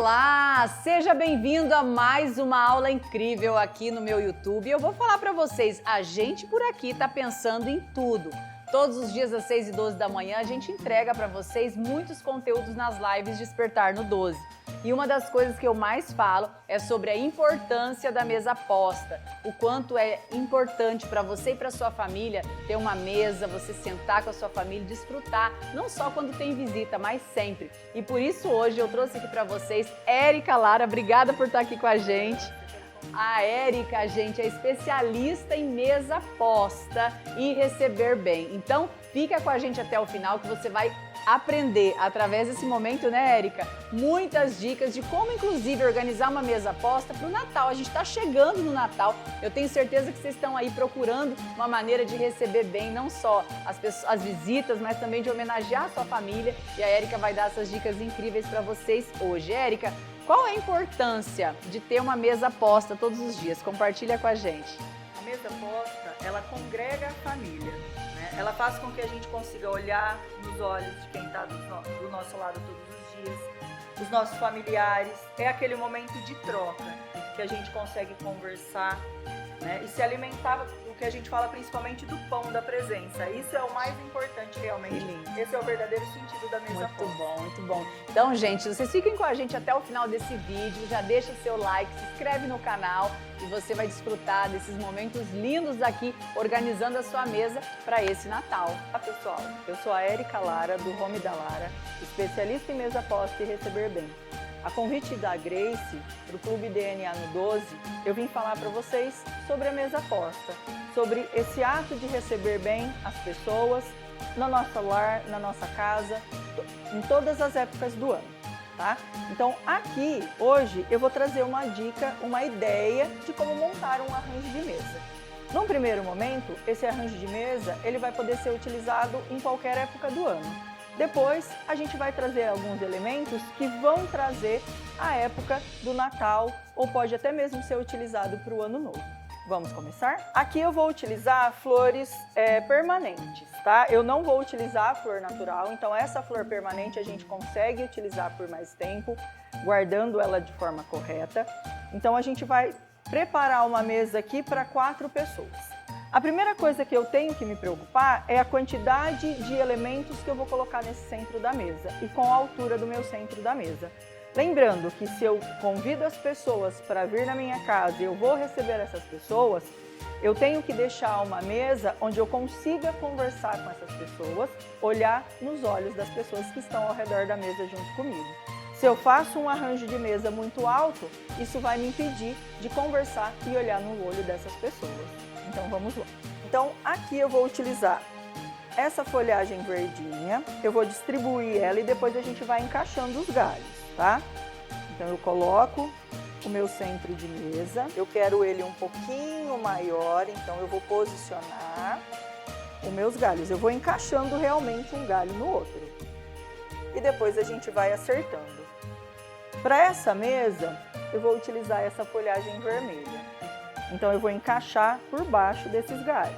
Olá, seja bem-vindo a mais uma aula incrível aqui no meu YouTube. Eu vou falar para vocês, a gente por aqui tá pensando em tudo. Todos os dias às 6 e 12 da manhã a gente entrega para vocês muitos conteúdos nas lives Despertar no 12. E uma das coisas que eu mais falo é sobre a importância da mesa posta. O quanto é importante para você e para sua família ter uma mesa, você sentar com a sua família e desfrutar, não só quando tem visita, mas sempre. E por isso hoje eu trouxe aqui para vocês Érica Lara, obrigada por estar aqui com a gente. A Érica, gente, é especialista em mesa posta e receber bem. Então, fica com a gente até o final que você vai aprender através desse momento, né, Érica? Muitas dicas de como, inclusive, organizar uma mesa posta para o Natal. A gente está chegando no Natal. Eu tenho certeza que vocês estão aí procurando uma maneira de receber bem, não só as visitas, mas também de homenagear a sua família. E a Érica vai dar essas dicas incríveis para vocês hoje. Érica, qual é a importância de ter uma mesa posta todos os dias? Compartilha com a gente. A mesa posta, ela congrega a família, né? Ela faz com que a gente consiga olhar nos olhos de quem está do nosso lado todos os dias, os nossos familiares. É aquele momento de troca que a gente consegue conversar, né? E se alimentar, o que a gente fala principalmente do pão da presença. Isso é o mais importante realmente. Esse é o verdadeiro sentido da mesa posta. Muito bom, muito bom. Então, gente, vocês fiquem com a gente até o final desse vídeo, já deixa seu like, se inscreve no canal e você vai desfrutar desses momentos lindos aqui, organizando a sua mesa para esse Natal. Olá, pessoal, eu sou a Érica Lara, do Home da Lara, especialista em mesa posta e receber bem. A convite da Grace, para o Clube DNA no 12, eu vim falar para vocês sobre a mesa posta, sobre esse ato de receber bem as pessoas no nosso lar, na nossa casa, em todas as épocas do ano, tá? Então aqui, hoje, eu vou trazer uma dica, uma ideia de como montar um arranjo de mesa. Num primeiro momento, esse arranjo de mesa, ele vai poder ser utilizado em qualquer época do ano. Depois, a gente vai trazer alguns elementos que vão trazer a época do Natal ou pode até mesmo ser utilizado para o Ano Novo. Vamos começar? Aqui eu vou utilizar flores permanentes, tá? Eu não vou utilizar a flor natural, então essa flor permanente a gente consegue utilizar por mais tempo, guardando ela de forma correta. Então a gente vai preparar uma mesa aqui para 4 pessoas. A primeira coisa que eu tenho que me preocupar é a quantidade de elementos que eu vou colocar nesse centro da mesa e com a altura do meu centro da mesa. Lembrando que se eu convido as pessoas para vir na minha casa e eu vou receber essas pessoas, eu tenho que deixar uma mesa onde eu consiga conversar com essas pessoas, olhar nos olhos das pessoas que estão ao redor da mesa junto comigo. Se eu faço um arranjo de mesa muito alto, isso vai me impedir de conversar e olhar no olho dessas pessoas. Então vamos lá. Então aqui eu vou utilizar essa folhagem verdinha, eu vou distribuir ela e depois a gente vai encaixando os galhos, tá? Então eu coloco o meu centro de mesa, eu quero ele um pouquinho maior, então eu vou posicionar os meus galhos. Eu vou encaixando realmente um galho no outro e depois a gente vai acertando. Para essa mesa, eu vou utilizar essa folhagem vermelha. Então eu vou encaixar por baixo desses galhos.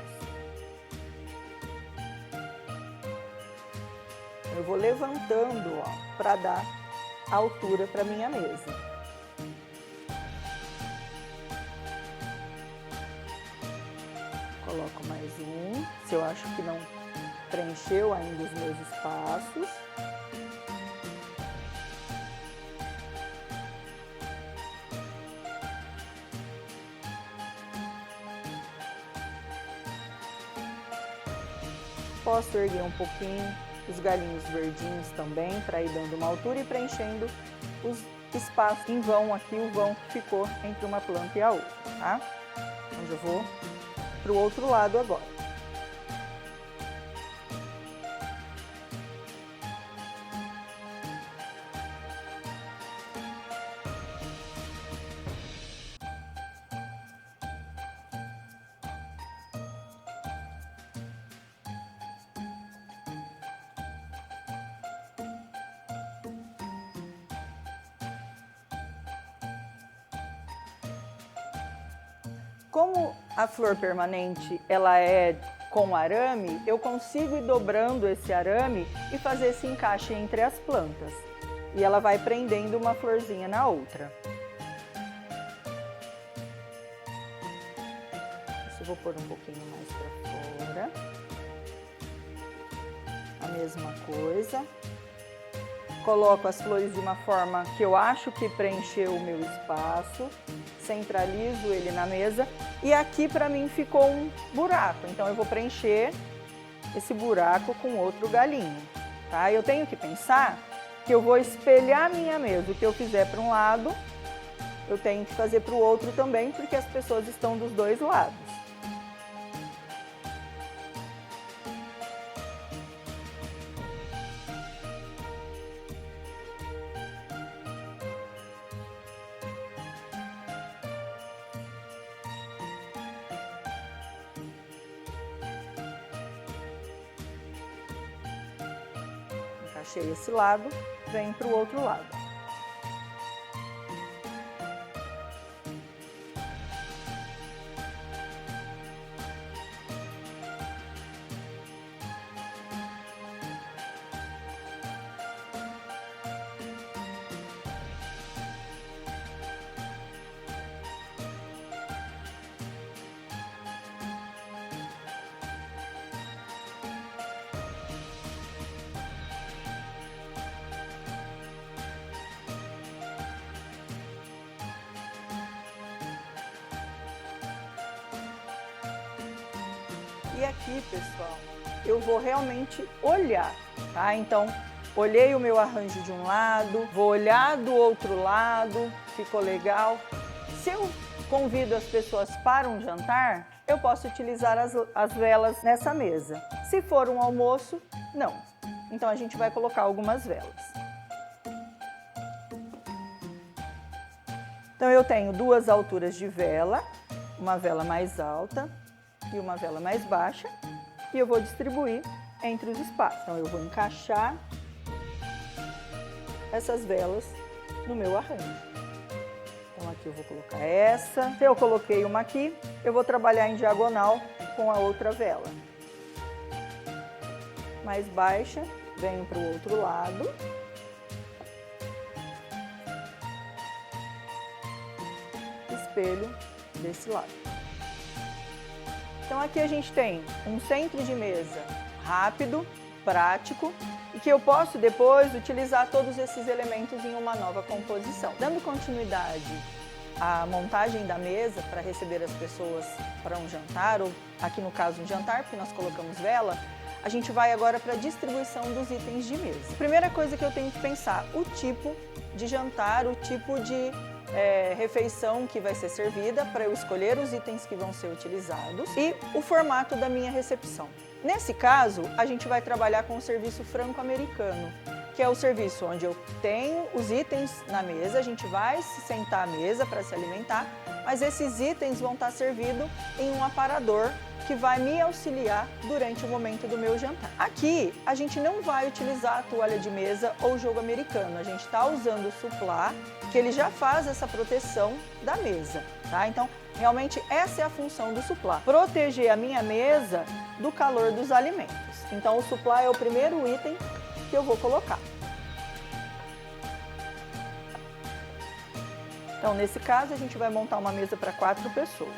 Eu vou levantando, ó, para dar altura para minha mesa. Coloco mais um, se eu acho que não preencheu ainda os meus espaços. Posso erguer um pouquinho os galhinhos verdinhos também, para ir dando uma altura e preenchendo os espaços em vão aqui, o vão que ficou entre uma planta e a outra, tá? Então eu vou para o outro lado agora. Como a flor permanente ela é com arame, eu consigo ir dobrando esse arame e fazer esse encaixe entre as plantas. e ela vai prendendo uma florzinha na outra. Eu vou pôr um pouquinho mais para fora. A mesma coisa. Coloco as flores de uma forma que eu acho que preencheu o meu espaço. Centralizo ele na mesa. E aqui para mim ficou um buraco. Então eu vou preencher esse buraco com outro galinho. Tá? Eu tenho que pensar que eu vou espelhar a minha mesa. O que eu fizer para um lado, eu tenho que fazer para o outro também, porque as pessoas estão dos dois lados. Encaixei esse lado, venho para o outro lado. E aqui, pessoal, eu vou realmente olhar, tá? Então, olhei o meu arranjo de um lado, vou olhar do outro lado, ficou legal. Se eu convido as pessoas para um jantar, eu posso utilizar as velas nessa mesa. Se for um almoço, não. Então, a gente vai colocar algumas velas. Então, eu tenho duas alturas de vela, uma vela mais alta e uma vela mais baixa, e eu vou distribuir entre os espaços. Então, eu vou encaixar essas velas no meu arranjo. Então, aqui eu vou colocar essa. Se eu coloquei uma aqui, eu vou trabalhar em diagonal com a outra vela. Mais baixa, venho para o outro lado. Espelho desse lado. Então aqui a gente tem um centro de mesa rápido, prático e que eu posso depois utilizar todos esses elementos em uma nova composição. Dando continuidade à montagem da mesa para receber as pessoas para um jantar, ou aqui no caso um jantar, porque nós colocamos vela, a gente vai agora para a distribuição dos itens de mesa. Primeira coisa que eu tenho que pensar, o tipo de jantar, o tipo de refeição que vai ser servida para eu escolher os itens que vão ser utilizados e o formato da minha recepção. Nesse caso, a gente vai trabalhar com o serviço franco-americano, que é o serviço onde eu tenho os itens na mesa, a gente vai se sentar à mesa para se alimentar, mas esses itens vão estar servidos em um aparador que vai me auxiliar durante o momento do meu jantar. Aqui, a gente não vai utilizar a toalha de mesa ou jogo americano, a gente está usando o suplá, que ele já faz essa proteção da mesa, tá? Então, realmente, essa é a função do suplá, proteger a minha mesa do calor dos alimentos. Então, o suplá é o primeiro item que eu vou colocar. Então, nesse caso, a gente vai montar uma mesa para 4 pessoas.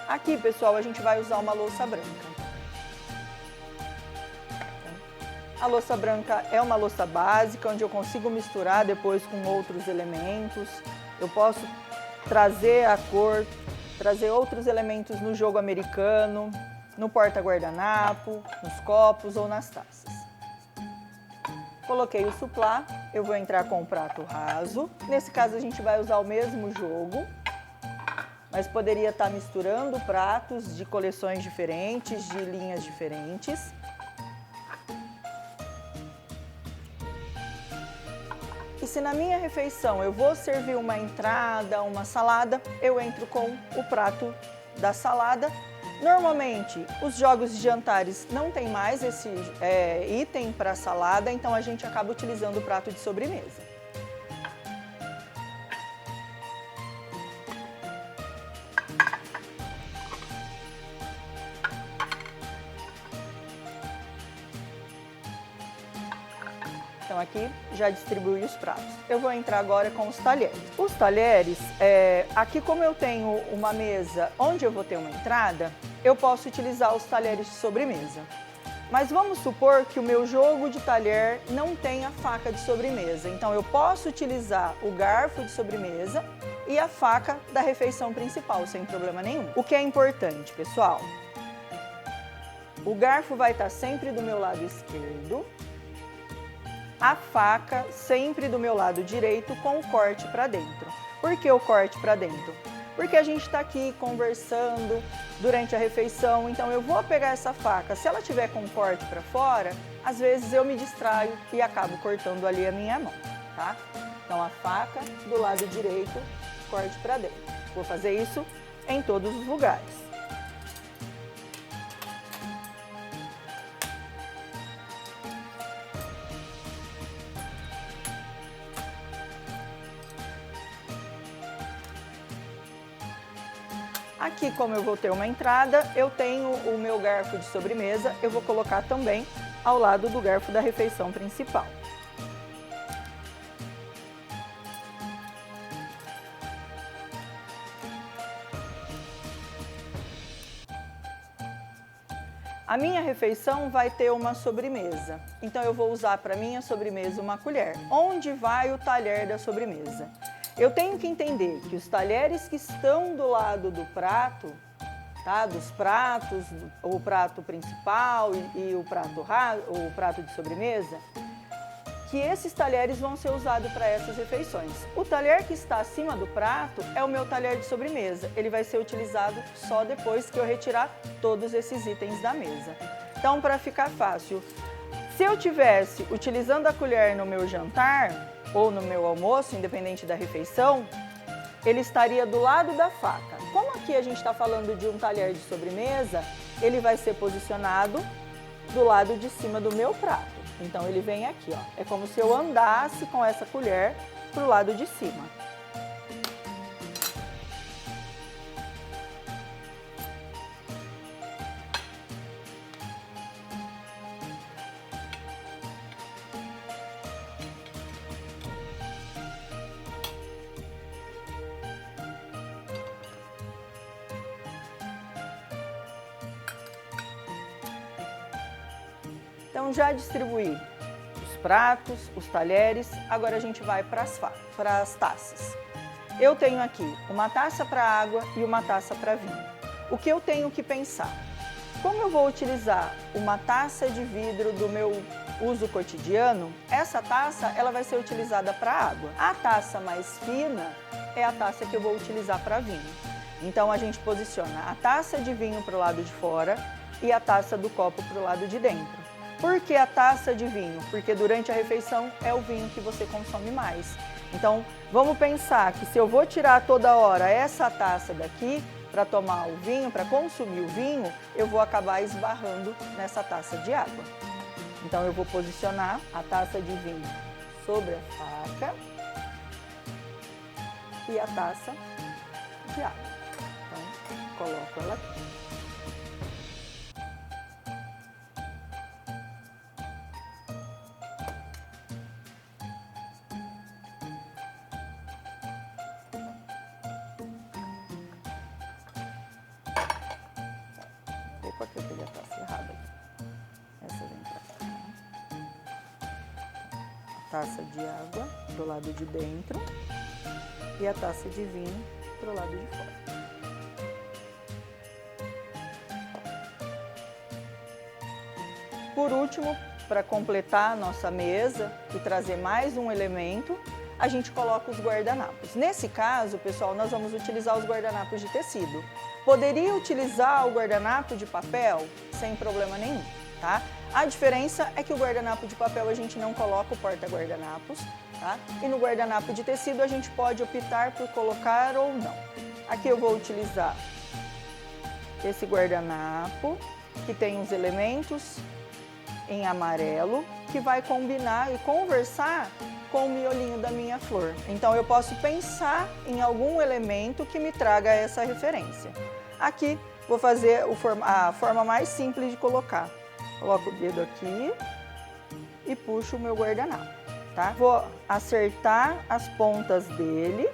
Aqui, pessoal, a gente vai usar uma louça branca. A louça branca é uma louça básica, onde eu consigo misturar depois com outros elementos. Eu posso trazer a cor, trazer outros elementos no jogo americano, no porta-guardanapo, nos copos ou nas taças. Coloquei o suplá, eu vou entrar com o prato raso. Nesse caso, a gente vai usar o mesmo jogo, mas poderia estar misturando pratos de coleções diferentes, de linhas diferentes. E se na minha refeição eu vou servir uma entrada, uma salada, eu entro com o prato da salada. Normalmente, os jogos de jantares não tem mais esse item para salada, então a gente acaba utilizando o prato de sobremesa. Então aqui, já distribuí os pratos. Eu vou entrar agora com os talheres. Os talheres, aqui como eu tenho uma mesa onde eu vou ter uma entrada, eu posso utilizar os talheres de sobremesa. Mas vamos supor que o meu jogo de talher não tenha faca de sobremesa. Então eu posso utilizar o garfo de sobremesa e a faca da refeição principal, sem problema nenhum. O que é importante, pessoal? O garfo vai estar sempre do meu lado esquerdo, a faca sempre do meu lado direito com o corte para dentro. Por que o corte para dentro? Porque a gente está aqui conversando durante a refeição, então eu vou pegar essa faca. Se ela tiver com o corte para fora, às vezes eu me distraio e acabo cortando ali a minha mão, tá? Então a faca do lado direito, corte para dentro. Vou fazer isso em todos os lugares. Aqui, como eu vou ter uma entrada, eu tenho o meu garfo de sobremesa, eu vou colocar também ao lado do garfo da refeição principal. A minha refeição vai ter uma sobremesa, então eu vou usar para minha sobremesa uma colher. Onde vai o talher da sobremesa? Eu tenho que entender que os talheres que estão do lado do prato, tá? Dos pratos, o prato principal e o prato de sobremesa, que esses talheres vão ser usados para essas refeições. O talher que está acima do prato é o meu talher de sobremesa. Ele vai ser utilizado só depois que eu retirar todos esses itens da mesa. Então, para ficar fácil, se eu tivesse utilizando a colher no meu jantar ou no meu almoço, independente da refeição, ele estaria do lado da faca. Como aqui a gente está falando de um talher de sobremesa, ele vai ser posicionado do lado de cima do meu prato. Então ele vem aqui, ó. É como se eu andasse com essa colher para o lado de cima. Então já distribuí os pratos, os talheres, agora a gente vai para as taças. Eu tenho aqui uma taça para água e uma taça para vinho. O que eu tenho que pensar? Como eu vou utilizar uma taça de vidro do meu uso cotidiano, essa taça ela vai ser utilizada para água. A taça mais fina é a taça que eu vou utilizar para vinho. Então a gente posiciona a taça de vinho para o lado de fora e a taça do copo para o lado de dentro. Por que a taça de vinho? Porque durante a refeição é o vinho que você consome mais. Então, vamos pensar que se eu vou tirar toda hora essa taça daqui para tomar o vinho, para consumir o vinho, eu vou acabar esbarrando nessa taça de água. Então, eu vou posicionar a taça de vinho sobre a faca e a taça de água. Então, coloco ela aqui. Opa, que eu peguei a taça errada aqui. Essa vem pra cá. A taça de água do lado de dentro e a taça de vinho pro lado de fora. Por último, para completar a nossa mesa e trazer mais um elemento, a gente coloca os guardanapos. Nesse caso, pessoal, nós vamos utilizar os guardanapos de tecido. Poderia utilizar o guardanapo de papel sem problema nenhum, tá? A diferença é que o guardanapo de papel a gente não coloca o porta-guardanapos, tá? E no guardanapo de tecido a gente pode optar por colocar ou não. Aqui eu vou utilizar esse guardanapo, que tem os elementos em amarelo, que vai combinar e conversar com o miolinho da minha flor. Então eu posso pensar em algum elemento que me traga essa referência. Aqui vou fazer a forma mais simples de colocar. Coloco o dedo aqui e puxo o meu guardanapo. tá? Vou acertar as pontas dele,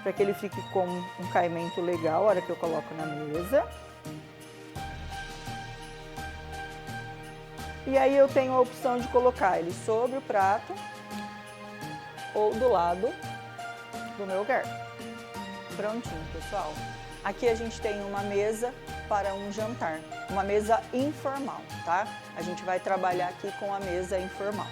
para que ele fique com um caimento legal a hora que eu coloco na mesa. E aí eu tenho a opção de colocar ele sobre o prato ou do lado do meu garfo. Prontinho, pessoal. Aqui a gente tem uma mesa para um jantar, uma mesa informal, tá? A gente vai trabalhar aqui com a mesa informal.